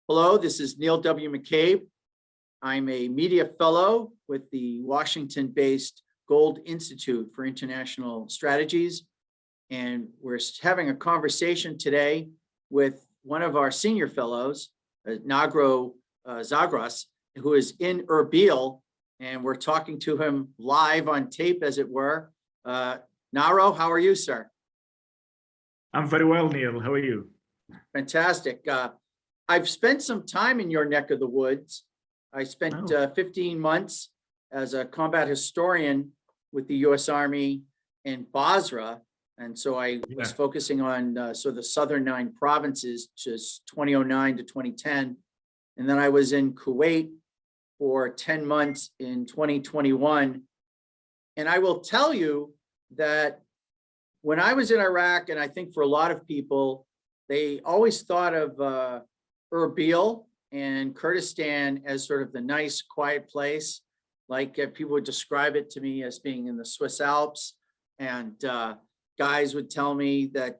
Hello, this is Neil W. McCabe. I'm a media fellow with the Washington-based Gold Institute for International Strategies. And we're having a conversation today with one of our senior fellows, Nahro Zagros, who is in Erbil, and we're talking to him live on tape, as it were. Nahro, how are you, sir? I'm very well, Neil. How are you? Fantastic. I've spent some time in your neck of the woods. I spent 15 months as a combat historian with the U.S. Army in Basra. And so I was focusing on sort of the southern 9 provinces, just 2009 to 2010. And then I was in Kuwait for 10 months in 2021. And I will tell you that when I was in Iraq, and I think for a lot of people, they always thought of Erbil and Kurdistan as sort of the nice, quiet place. Like people would describe it to me as being in the Swiss Alps. And guys would tell me that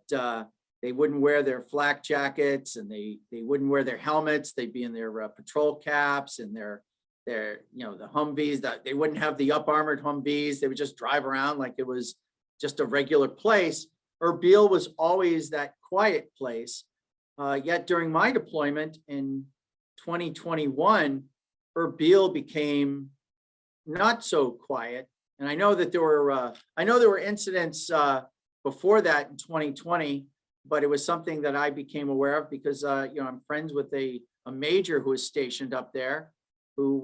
they wouldn't wear their flak jackets and they wouldn't wear their helmets. They'd be in their patrol caps and their the Humvees. That they wouldn't have the up armored Humvees. They would just drive around like it was just a regular place. Erbil was always that quiet place. Yet during my deployment in 2021, Erbil became not so quiet. And I know that there were incidents before that in 2020, but it was something that I became aware of because I'm friends with a major who was stationed up there, who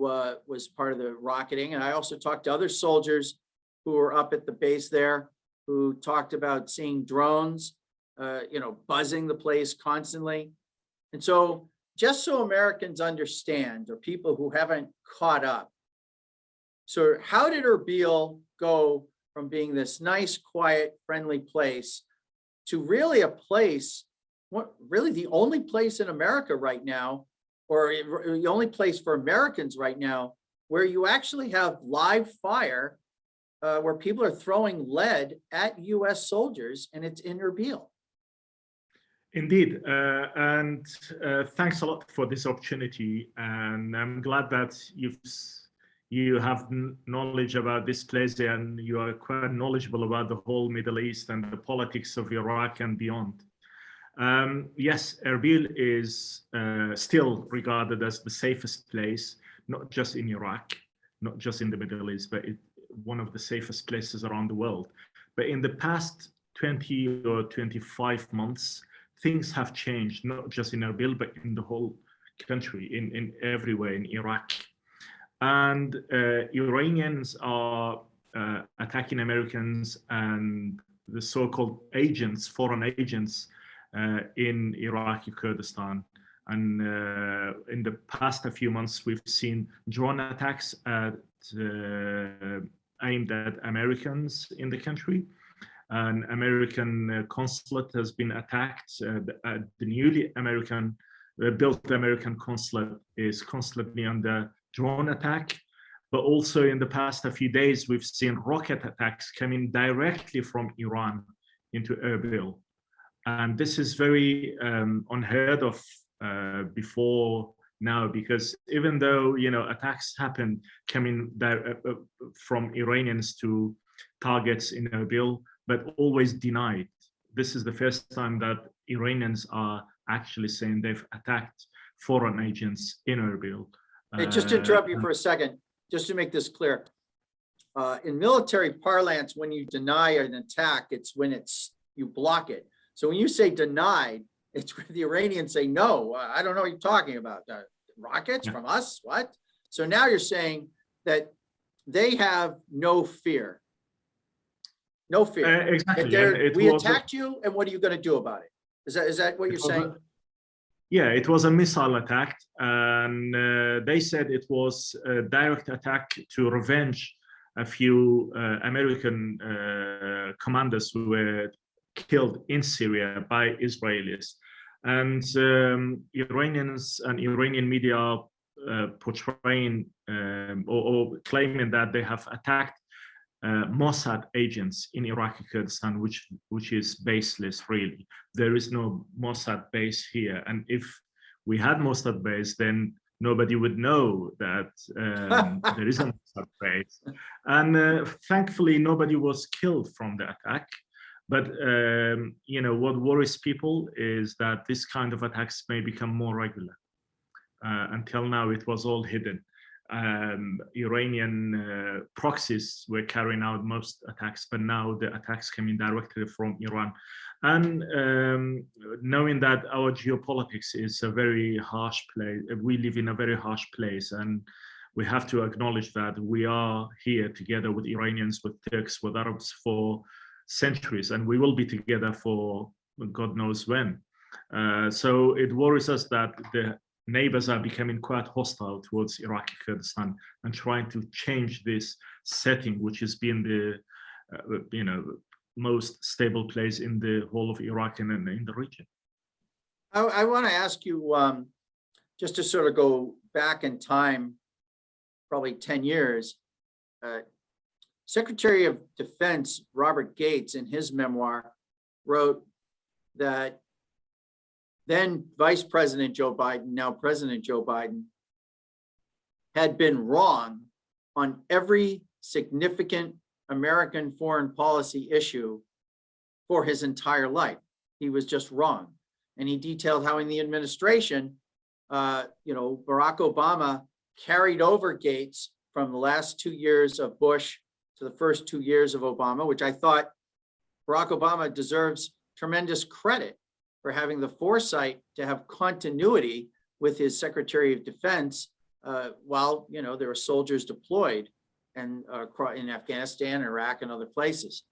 was part of the rocketing. And I also talked to other soldiers who were up at the base there, who talked about seeing drones, buzzing the place constantly. And so just so Americans understand, or people who haven't caught up, so how did Erbil go from being this nice, quiet, friendly place to really a place, really the only place in America right now, or the only place for Americans right now, where you actually have live fire, where people are throwing lead at U.S. soldiers, and it's in Erbil? Indeed, and thanks a lot for this opportunity. And I'm glad that you have knowledge about this place and you are quite knowledgeable about the whole Middle East and the politics of Iraq and beyond. Yes, Erbil is still regarded as the safest place, not just in Iraq, not just in the Middle East, but one of the safest places around the world. But in the past 20 or 25 months, things have changed, not just in Erbil, but in the whole country, in everywhere in Iraq. And Iranians are attacking Americans and the so-called agents, foreign agents in Iraqi Kurdistan. And in the past few months, we've seen drone attacks aimed at Americans in the country. An American consulate has been attacked. The newly built American consulate is constantly under drone attack. But also in the past few days, we've seen rocket attacks coming directly from Iran into Erbil. And this is very unheard of before now, because even though attacks happen coming from Iranians to targets in Erbil, but always denied. This is the first time that Iranians are actually saying they've attacked foreign agents in Erbil. Hey, just to interrupt you for a second, just to make this clear. In military parlance, when you deny an attack, it's when you block it. So when you say denied, it's where the Iranians say, no, I don't know what you're talking about. Rockets from us, what? So now you're saying that they have no fear. No fear. Exactly. We attacked you, and what are you going to do about it? Is that what you're saying? Yeah, it was a missile attack, and they said it was a direct attack to revenge a few American commanders who were killed in Syria by Israelis. And Iranians and Iranian media portraying or claiming that they have attacked Mossad agents in Iraqi Kurdistan, which is baseless, really. There is no Mossad base here. And if we had Mossad base, then nobody would know that there is a Mossad base. And thankfully, nobody was killed from the attack. But you know, what worries people is that this kind of attacks may become more regular. Until now, it was all hidden. Iranian proxies were carrying out most attacks, but now the attacks coming directly from Iran. And knowing that our geopolitics is a very harsh place, we live in a very harsh place, and we have to acknowledge that we are here together with Iranians, with Turks, with Arabs for centuries, and we will be together for God knows when. So it worries us that the neighbors are becoming quite hostile towards Iraqi Kurdistan and trying to change this setting, which has been the you know, most stable place in the whole of Iraq and in the region. I want to ask you, just to sort of go back in time, probably 10 years, Secretary of Defense Robert Gates, in his memoir, wrote that then Vice President Joe Biden, now President Joe Biden, had been wrong on every significant American foreign policy issue for his entire life. He was just wrong. And he detailed how in the administration, you know, Barack Obama carried over Gates from the last 2 years of Bush to the first 2 years of Obama, which I thought Barack Obama deserves tremendous credit for having the foresight to have continuity with his Secretary of Defense while, you know, there were soldiers deployed and in Afghanistan, Iraq, and other places.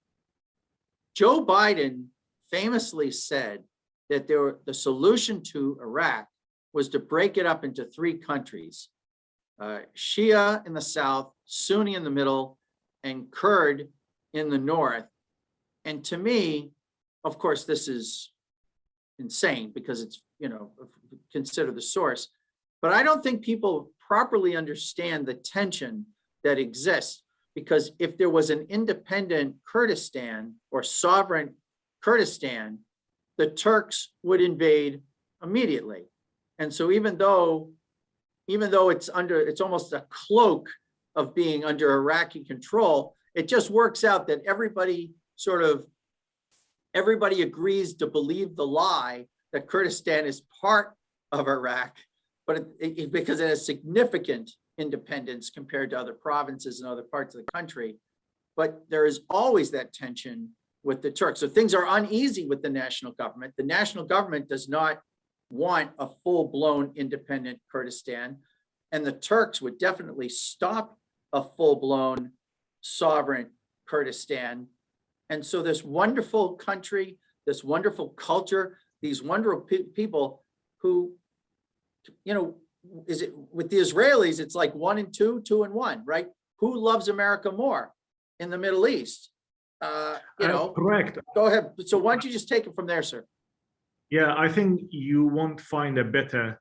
Joe Biden famously said that the solution to Iraq was to break it up into 3 countries, Shia in the south, Sunni in the middle, and Kurd in the north. And to me, of course, this is insane because it's, you know, consider the source, but I don't think people properly understand the tension that exists, because if there was an independent Kurdistan or sovereign Kurdistan, the Turks would invade immediately. And so even though it's almost a cloak of being under Iraqi control, it just works out that everybody agrees to believe the lie that Kurdistan is part of Iraq, but because it has significant independence compared to other provinces and other parts of the country. But there is always that tension with the Turks. So things are uneasy with the national government. The national government does not want a full-blown independent Kurdistan, and the Turks would definitely stop a full-blown sovereign Kurdistan. And so this wonderful country, this wonderful culture, these wonderful people who, you know, is it with the Israelis, it's like 1 and 2, 2 and 1, right? Who loves America more in the Middle East? You know, correct. Go ahead. So why don't you just take it from there, sir? Yeah, I think you won't find a better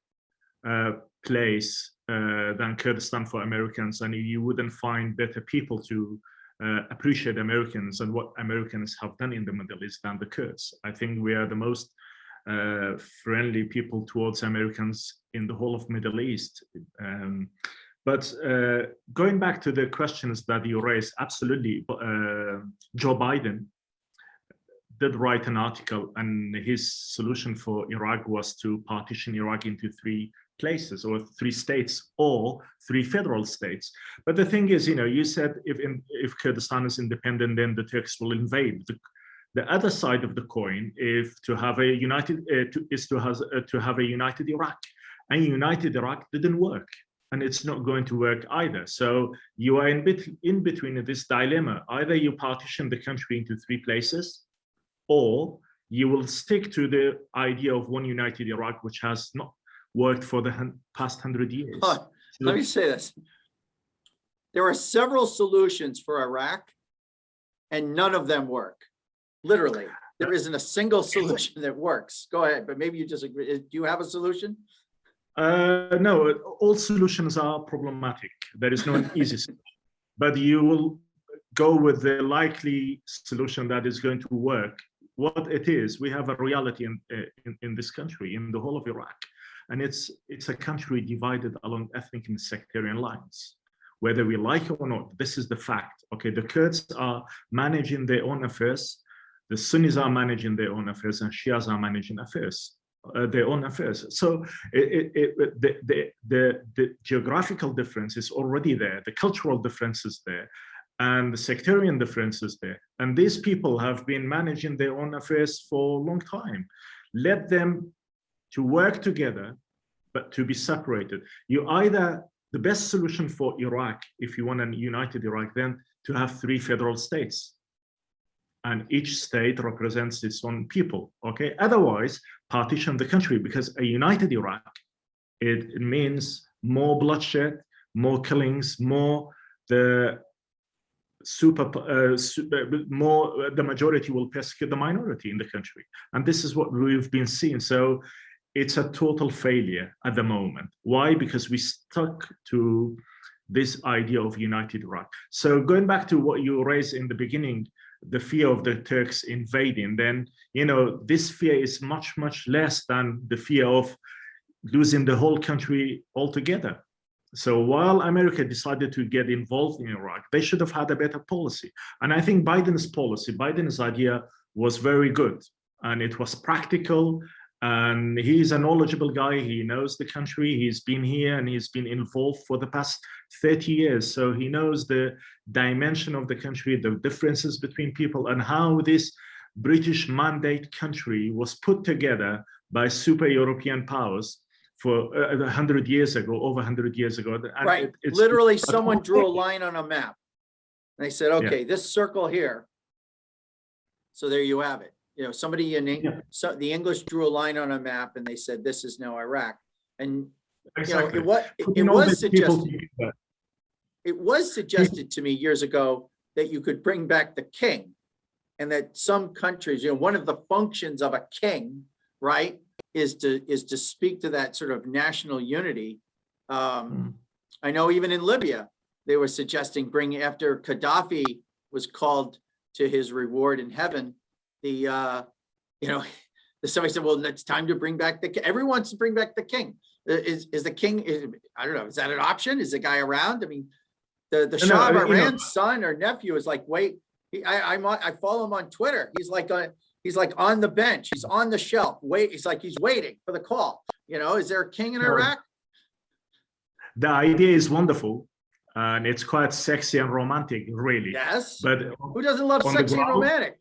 place than Kurdistan for Americans, and you wouldn't find better people to appreciate Americans and what Americans have done in the Middle East than the Kurds. I think we are the most friendly people towards Americans in the whole of Middle East. But going back to the questions that you raised, absolutely, Joe Biden did write an article, and his solution for Iraq was to partition Iraq into 3 places or 3 states or 3 federal states. But the thing is, you know, you said if Kurdistan is independent, then the Turks will invade. The other side of the coin is to have a united united Iraq, and united Iraq didn't work, and it's not going to work either. So you are in between this dilemma: either you partition the country into 3 places, or you will stick to the idea of one united Iraq, which has not worked for the past 100 years. Let me say this: there are several solutions for Iraq, and none of them work. Literally, there isn't a single solution that works. Go ahead, but maybe you disagree. Do you have a solution? No, all solutions are problematic. There is no easy solution, but you will go with the likely solution that is going to work. What it is, we have a reality in this country, in the whole of Iraq. and it's a country divided along ethnic and sectarian lines. Whether we like it or not, this is the fact. Okay, the Kurds are managing their own affairs, the Sunnis are managing their own affairs, and Shias are managing their own affairs. So the geographical difference is already there, the cultural difference is there, and the sectarian difference is there. And these people have been managing their own affairs for a long time. Let them to work together, but to be separated. The best solution for Iraq, if you want a united Iraq, then to have 3 federal states. And each state represents its own people, okay? Otherwise, partition the country, because a united Iraq, it means more bloodshed, more killings, more the majority will persecute the minority in the country. And this is what we've been seeing. So it's a total failure at the moment. Why? Because we stuck to this idea of united Iraq. So going back to what you raised in the beginning, the fear of the Turks invading, then, this fear is much, much less than the fear of losing the whole country altogether. So while America decided to get involved in Iraq, they should have had a better policy. And I think Biden's idea was very good, and it was practical. And he's a knowledgeable guy. He knows the country. He's been here and he's been involved for the past 30 years. So he knows the dimension of the country, the differences between people, and how this British mandate country was put together by super European powers for 100 years ago, over 100 years ago. And right. Literally, someone drew a line on a map. And they said, okay, this circle here. So there you have it. Somebody the English drew a line on a map and they said, this is now Iraq. And exactly. It was suggested to me years ago that you could bring back the king, and that some countries, one of the functions of a king, right, is to speak to that sort of national unity. I know even in Libya, they were suggesting after Gaddafi was called to his reward in heaven, somebody said, well, it's time to bring back the king. Everyone wants to bring back the king. Is the king, I don't know, is that an option? Is the guy around? I mean, the Shah of Iran's son or nephew is like, wait, I follow him on Twitter. He's like on the bench. He's on the shelf. He's waiting for the call. Is there a king in Iraq? The idea is wonderful. And it's quite sexy and romantic, really. Yes. But who doesn't love sexy and romantic?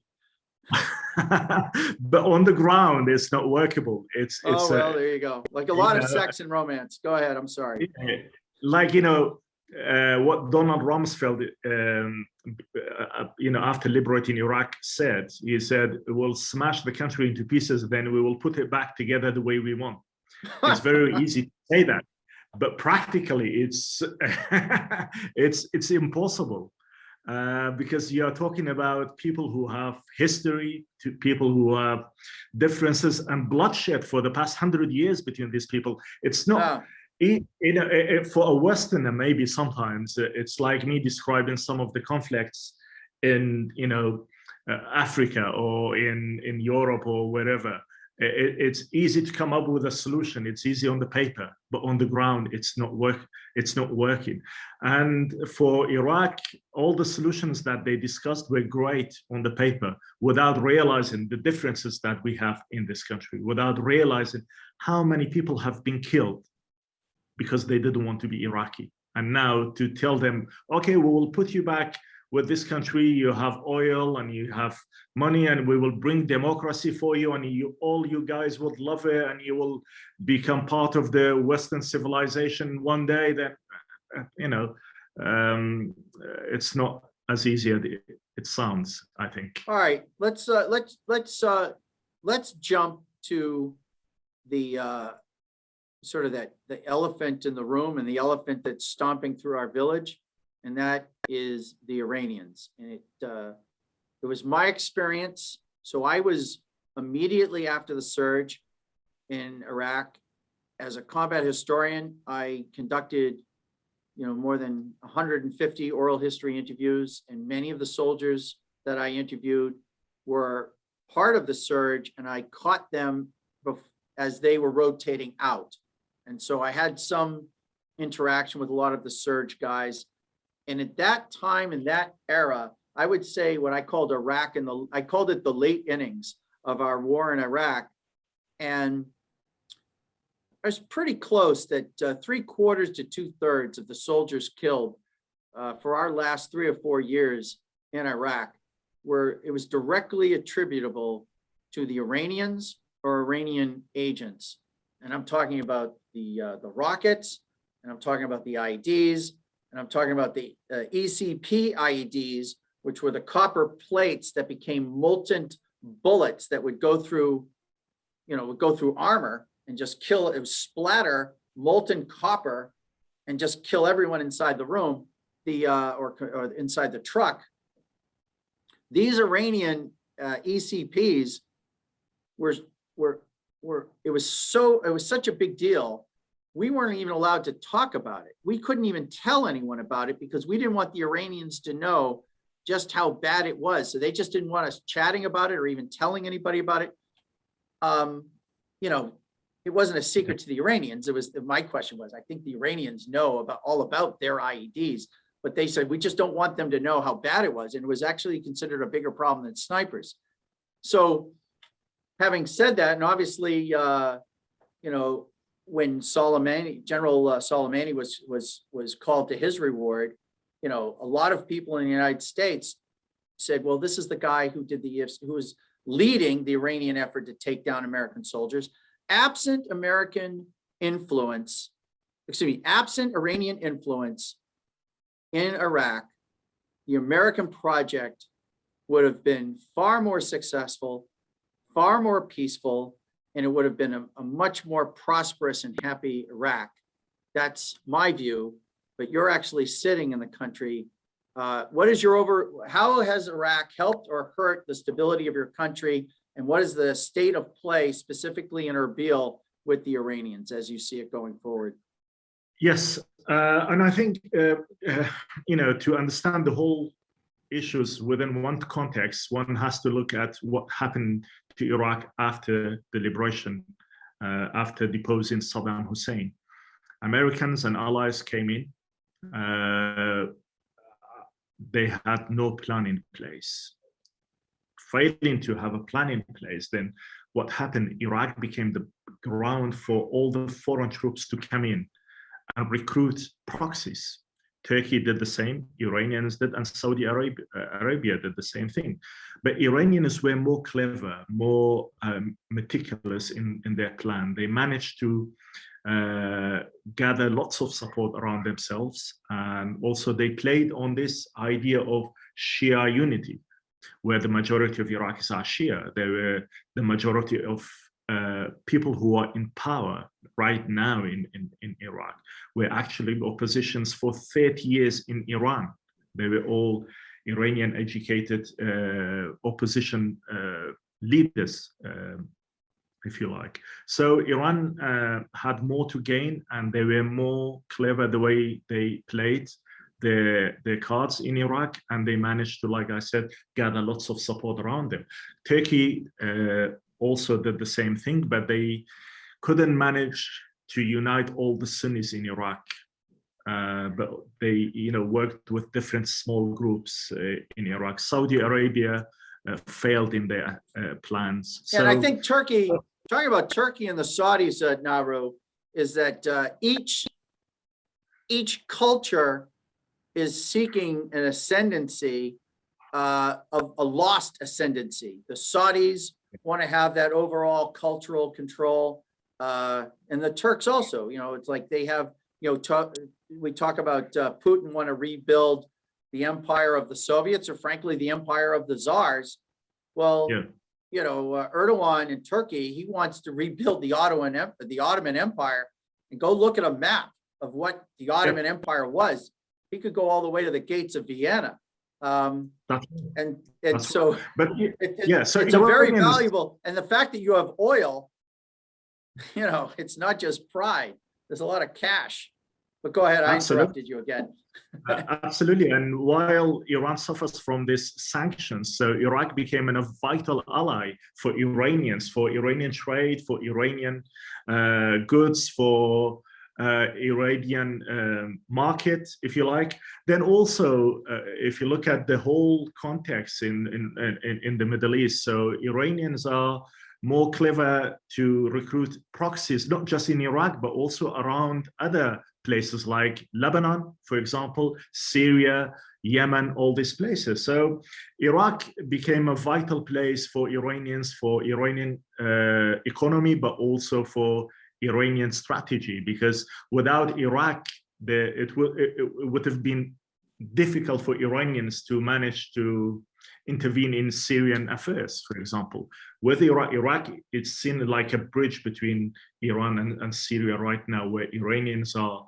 But on the ground, it's not workable. There you go. Like a lot of sex and romance. Go ahead. I'm sorry. Like, what Donald Rumsfeld, after liberating Iraq said, he said, we'll smash the country into pieces, then we will put it back together the way we want. It's very easy to say that, but practically it's impossible. Because you are talking about people who have history, to people who have differences and bloodshed for the past 100 years between these people. It's not, for a Westerner, maybe sometimes it's like me describing some of the conflicts in, Africa or in Europe or wherever. It's easy to come up with a solution. It's easy on the paper, but on the ground, it's not working. And for Iraq, all the solutions that they discussed were great on the paper, without realizing the differences that we have in this country, without realizing how many people have been killed because they didn't want to be Iraqi. And now to tell them, okay, we will put you back with this country, you have oil and you have money, and we will bring democracy for you, and all you guys would love it, and you will become part of the Western civilization one day. Then, it's not as easy as it sounds, I think. All right, let's jump to the sort of the elephant in the room, and the elephant that's stomping through our village. And that is the Iranians. And it was my experience. So I was immediately after the surge in Iraq, as a combat historian, I conducted, more than 150 oral history interviews, and many of the soldiers that I interviewed were part of the surge, and I caught them as they were rotating out. And so I had some interaction with a lot of the surge guys. And at that time, in that era, I would say what I called Iraq I called it the late innings of our war in Iraq. And I was pretty close that 3/4 to 2/3 of the soldiers killed for our last 3 or 4 years in Iraq it was directly attributable to the Iranians or Iranian agents. And I'm talking about the rockets, and I'm talking about the IEDs, and I'm talking about the ECP IEDs, which were the copper plates that became molten bullets that would go through, armor and just kill. It would splatter molten copper and just kill everyone inside the room, or inside the truck. These Iranian ECPs it was such a big deal. We weren't even allowed to talk about it. We couldn't even tell anyone about it because we didn't want the Iranians to know just how bad it was. So they just didn't want us chatting about it or even telling anybody about it. It wasn't a secret to the Iranians. My question was, I think the Iranians know all about their IEDs, but they said, we just don't want them to know how bad it was. And it was actually considered a bigger problem than snipers. So having said that, and obviously, when General Soleimani was called to his reward, a lot of people in the United States said, well, this is the guy who was leading the Iranian effort to take down American soldiers. Absent Iranian influence in Iraq, the American project would have been far more successful, far more peaceful, and it would have been a much more prosperous and happy Iraq. That's my view, but you're actually sitting in the country. How has Iraq helped or hurt the stability of your country? And what is the state of play specifically in Erbil with the Iranians as you see it going forward? Yes, and I think, to understand the whole issues within one context, one has to look at what happened to Iraq after the liberation, after deposing Saddam Hussein. Americans and allies came in. They had no plan in place. Failing to have a plan in place, then what happened? Iraq became the ground for all the foreign troops to come in and recruit proxies. Turkey did the same, Iranians did, and Saudi Arabia did the same thing. But Iranians were more clever, more meticulous in their plan. They managed to gather lots of support around themselves. And also they played on this idea of Shia unity, where the majority of Iraqis are Shia. They were the majority of people who are in power right now in Iraq were actually oppositions for 30 years in Iran. They were all Iranian educated opposition leaders, if you like. So Iran had more to gain, and they were more clever the way they played their cards in Iraq, and they managed to, like I said, gather lots of support around them. Turkey also did the same thing, but they couldn't manage to unite all the Sunnis in Iraq. But they, worked with different small groups in Iraq. Saudi Arabia failed in their plans. And I think Turkey, talking about Turkey and the Saudis, Nahro, is that each culture is seeking an ascendancy, of a lost ascendancy. The Saudis want to have that overall cultural control, and the Turks also. It's like they have. We talk about Putin want to rebuild the empire of the Soviets, or frankly, the empire of the Tsars. Well, yeah. Erdogan in Turkey, he wants to rebuild the Ottoman Empire, and go look at a map of what the Ottoman Empire was. He could go all the way to the gates of Vienna. It's a very valuable, and the fact that you have oil, it's not just pride. There's a lot of cash. But go ahead, I Absolutely. interrupted you again. Absolutely. And while Iran suffers from these sanctions, so Iraq became a vital ally for Iranians, for Iranian trade, for Iranian goods, for Iranian market, if you like. Then also, if you look at the whole context in the Middle East, so Iranians are more clever to recruit proxies, not just in Iraq, but also around other places like Lebanon, for example, Syria, Yemen, all these places. So Iraq became a vital place for Iranians, for Iranian economy, but also for Iranian strategy, because without Iraq, it would have been difficult for Iranians to manage to intervene in Syrian affairs, for example. With Iraq, it's seen like a bridge between Iran and Syria right now, where Iranians are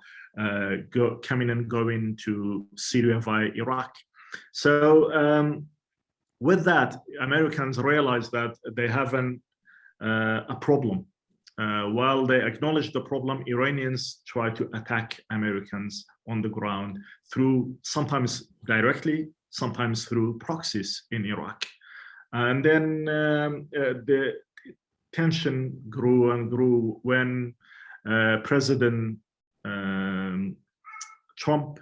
coming and going to Syria via Iraq. So with that, Americans realize that they have a problem. While they acknowledge the problem, Iranians try to attack Americans on the ground through, sometimes directly, sometimes through proxies in Iraq. And then the tension grew and grew when President Trump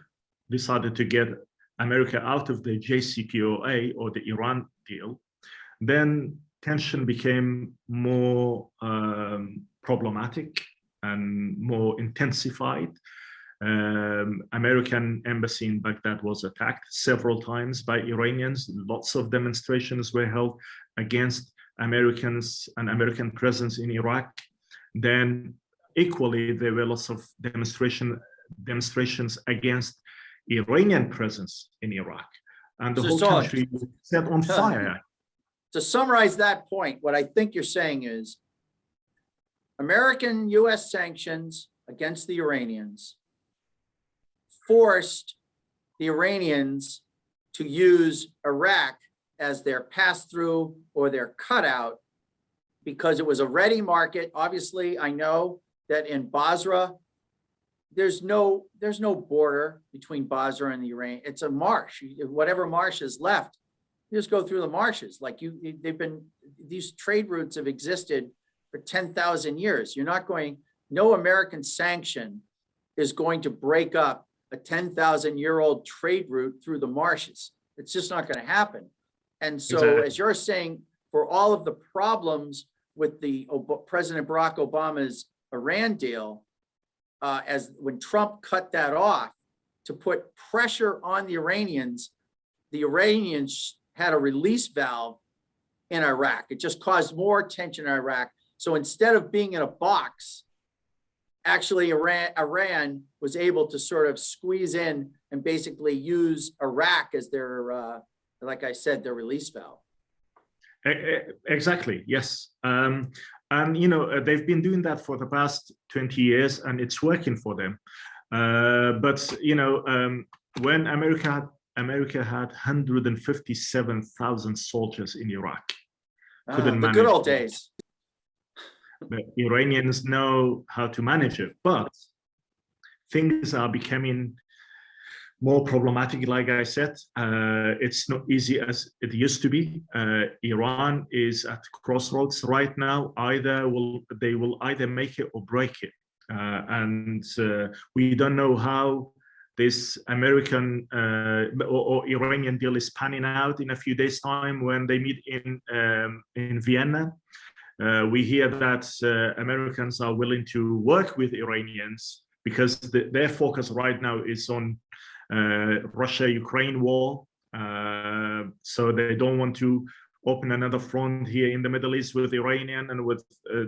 decided to get America out of the JCPOA, or the Iran deal. Then tension became more problematic and more intensified. American embassy in Baghdad was attacked several times by Iranians. Lots of demonstrations were held against Americans and American presence in Iraq. Then equally, there were lots of demonstrations against Iranian presence in Iraq. And the whole country was set on fire. To summarize that point, what I think you're saying is American US sanctions against the Iranians forced the Iranians to use Iraq as their pass-through or their cutout, because it was a ready market. Obviously, I know that in Basra, there's no border between Basra and the Iran. It's a marsh. Whatever marsh is left, you just go through the marshes. Like these trade routes have existed for 10,000 years. No American sanction is going to break up a 10,000-year-old trade route through the marshes. It's just not going to happen. And so, exactly, as you're saying, for all of the problems with the President Barack Obama's Iran deal, when Trump cut that off to put pressure on the Iranians had a release valve in Iraq. It just caused more tension in Iraq. So instead of being in a box, actually Iran was able to sort of squeeze in and basically use Iraq as their, like I said, their release valve. Exactly, yes. And, they've been doing that for the past 20 years and it's working for them. But, when America had 157,000 soldiers in Iraq. The good old days. The Iranians know how to manage it, but things are becoming more problematic. Like I said, it's not easy as it used to be. Iran is at crossroads right now. They will either make it or break it. And we don't know how this American or Iranian deal is panning out in a few days' time when they meet in Vienna. We hear that Americans are willing to work with Iranians because their focus right now is on Russia-Ukraine war. So they don't want to open another front here in the Middle East with Iranian, and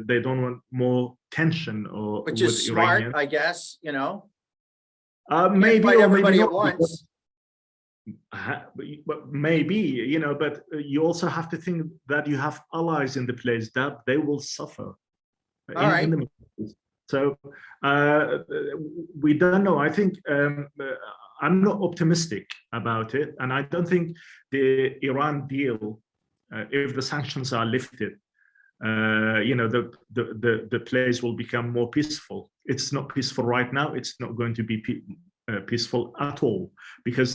they don't want more tension which is smart, Iranian. I guess, maybe everybody at once. Maybe, but you also have to think that you have allies in the place that they will suffer. In the Middle East. So we don't know. I think I'm not optimistic about it, and I don't think the Iran deal, if the sanctions are lifted, the place will become more peaceful. it's not peaceful right now. It's not going to be peaceful at all, because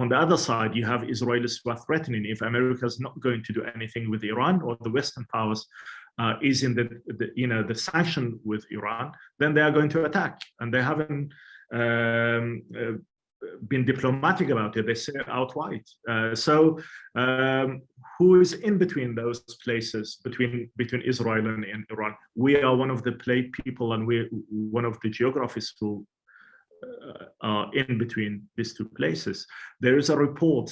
on the other side, you have Israelis who are threatening if America is not going to do anything with Iran, or the Western powers is in the sanction with Iran, then they are going to attack, and they haven't been diplomatic about it. They say it outright. So who is in between those places, between Israel and Iran? We are one of the people, and we're one of the geographies who are in between these two places. There is a report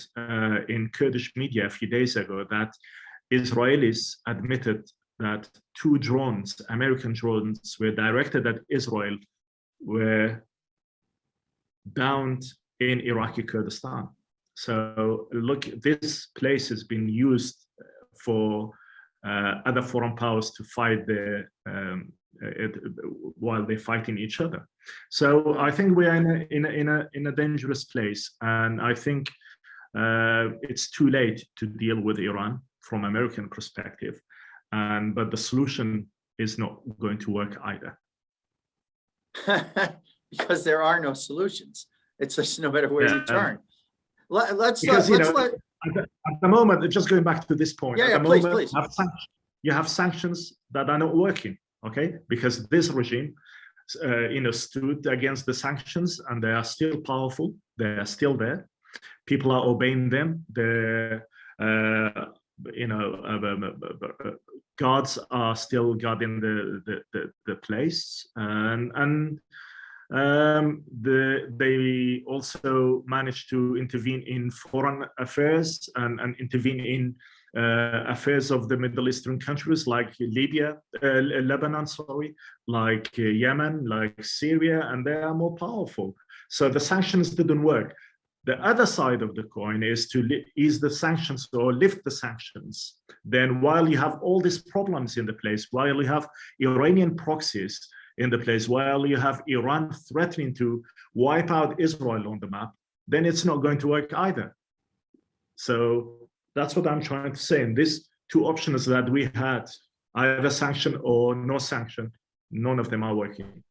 in Kurdish media a few days ago that Israelis admitted that 2 drones, American drones, were directed at Israel, were downed in Iraqi Kurdistan. So look, this place has been used for other foreign powers to fight while they're fighting each other. So I think we are in a dangerous place, and I think it's too late to deal with Iran from American perspective, but the solution is not going to work either. Because there are no solutions. It's just no matter where you turn. At the moment, just going back to this point, at the please, moment, please. You have sanctions that are not working, okay? Because this regime, stood against the sanctions, and they are still powerful. They are still there. People are obeying them. The guards are still guarding the place, and they also managed to intervene in foreign affairs and intervene in affairs of the Middle Eastern countries like Lebanon, like Yemen, like Syria, and they are more powerful. So the sanctions didn't work. The other side of the coin is to ease the sanctions or lift the sanctions. Then while you have all these problems in the place, while you have Iranian proxies in the place, while you have Iran threatening to wipe out Israel on the map, then it's not going to work either. So that's what I'm trying to say. And these 2 options that we had, either sanction or no sanction, none of them are working.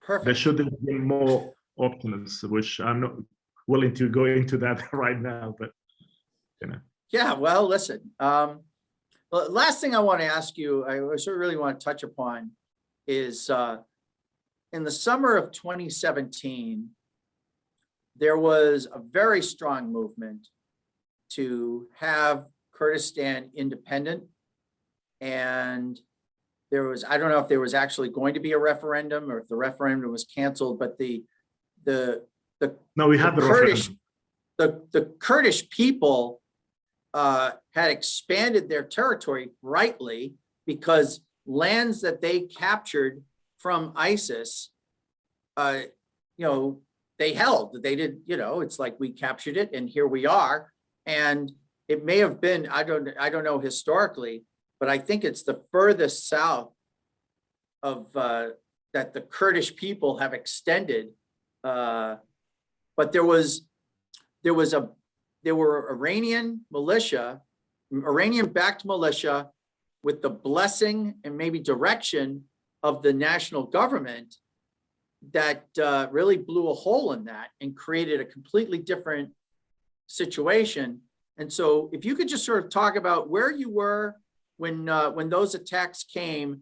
Perfect. There should have been more options, which I'm not willing to go into that right now, but Yeah, well, listen. Last thing I want to ask you, I really want to touch upon is in the summer of 2017, there was a very strong movement to have Kurdistan independent. And there was, I don't know if there was actually going to be a referendum or if the referendum was canceled, but the Kurdish people had expanded their territory greatly because lands that they captured from ISIS, they held. They did, it's like we captured it and here we are. And it may have been, I don't know historically, but I think it's the furthest south of that the Kurdish people have extended. But there were Iranian-backed militia with the blessing and maybe direction of the national government that really blew a hole in that and created a completely different situation. And so if you could just sort of talk about where you were when those attacks came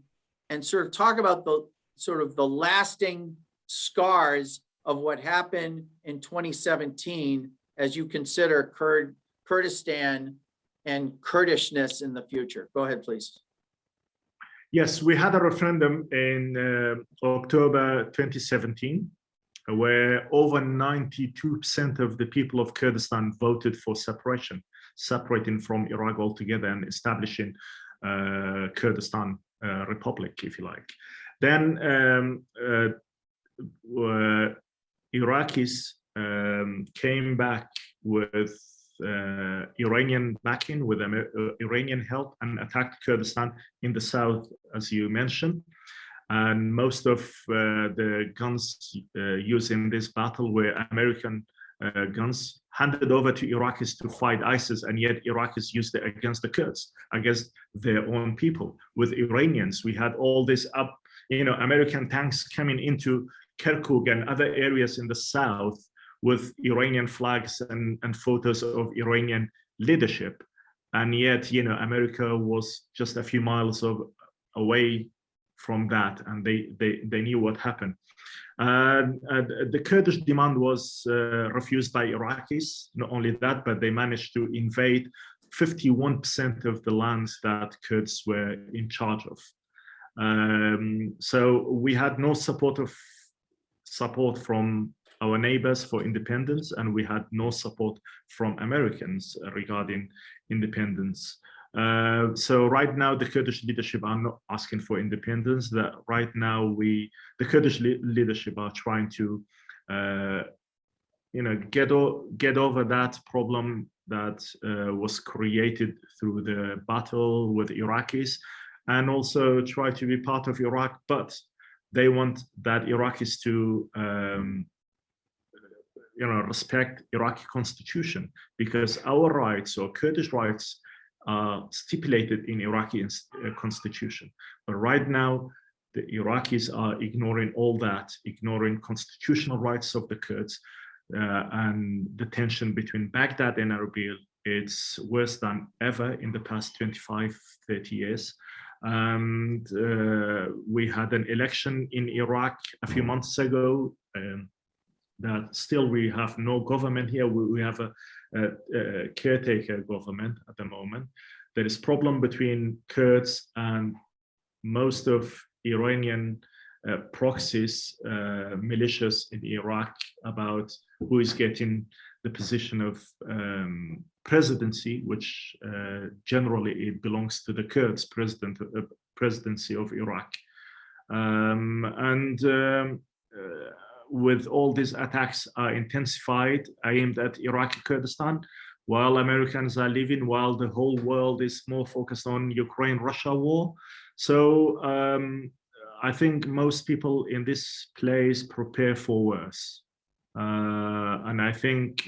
and sort of talk about the lasting scars of what happened in 2017 as you consider Kurdistan and Kurdishness in the future. Go ahead, please. Yes, we had a referendum in October 2017, where over 92% of the people of Kurdistan voted for separating from Iraq altogether and establishing Kurdistan Republic, if you like. Then Iraqis came back with Iranian backing, with Iranian help, and attacked Kurdistan in the south, as you mentioned. And most of the guns used in this battle were American guns handed over to Iraqis to fight ISIS, and yet Iraqis used it against the Kurds, against their own people. With Iranians, we had all this American tanks coming into Kirkuk and other areas in the south with Iranian flags and photos of Iranian leadership. And yet, America was just a few miles away from that, and they knew what happened. The Kurdish demand was refused by Iraqis. Not only that, but they managed to invade 51% of the lands that Kurds were in charge of. So we had no support from our neighbors for independence, and we had no support from Americans regarding independence. So right now, the Kurdish leadership are not asking for independence. That right now, the Kurdish leadership are trying to, get over that problem that was created through the battle with Iraqis, and also try to be part of Iraq. But they want that Iraqis to, respect Iraqi constitution, because our rights, or Kurdish rights, are stipulated in Iraqi constitution. But right now, the Iraqis are ignoring all that, ignoring constitutional rights of the Kurds, and the tension between Baghdad and Erbil, it's worse than ever in the past 25, 30 years. And we had an election in Iraq a few months ago, that still we have no government here. We have a caretaker government at the moment. There is problem between Kurds and most of Iranian proxies, militias in Iraq, about who is getting the position of presidency, which generally it belongs to the Kurds presidency of Iraq. With all these attacks are intensified, aimed at Iraqi Kurdistan, while Americans are leaving, while the whole world is more focused on Ukraine-Russia war. So I think most people in this place prepare for worse. And I think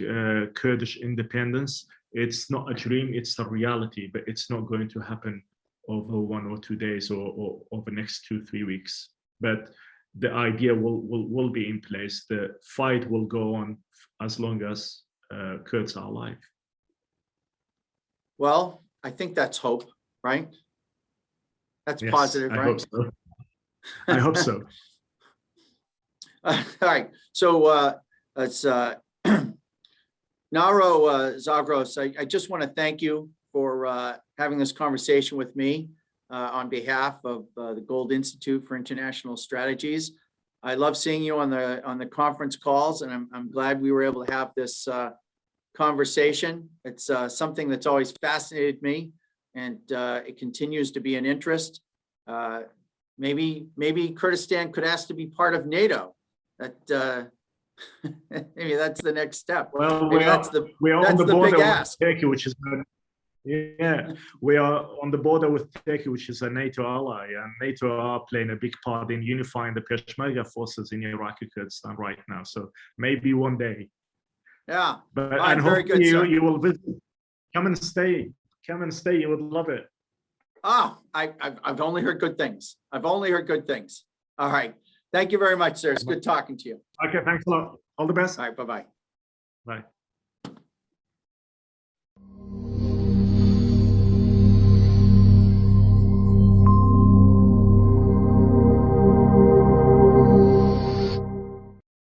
Kurdish independence, it's not a dream, it's a reality, but it's not going to happen over 1 or 2 days or over the next 2-3 weeks. But the idea will be in place. The fight will go on as long as Kurds are alive. Well, I think that's hope, right? That's yes, positive, right? I hope so. I hope so. All right. So it's Nahro Zagros. I just want to thank you for having this conversation with me on behalf of the Gold Institute for International Strategies. I love seeing you on the conference calls, and I'm glad we were able to have this conversation. It's something that's always fascinated me, and it continues to be an interest. Maybe Kurdistan could ask to be part of NATO. That maybe that's the next step. Well, we are on the border with Turkey, which is we are on the border with Turkey, which is a NATO ally, and NATO are playing a big part in unifying the Peshmerga forces in Iraqi Kurdistan right now. So maybe one day. Yeah, but right, and very good. You will visit. Come and stay. You would love it. Ah, I've only heard good things. All right. Thank you very much, sir. It's good talking to you. Okay, thanks a lot. All the best. All right, bye-bye. Bye.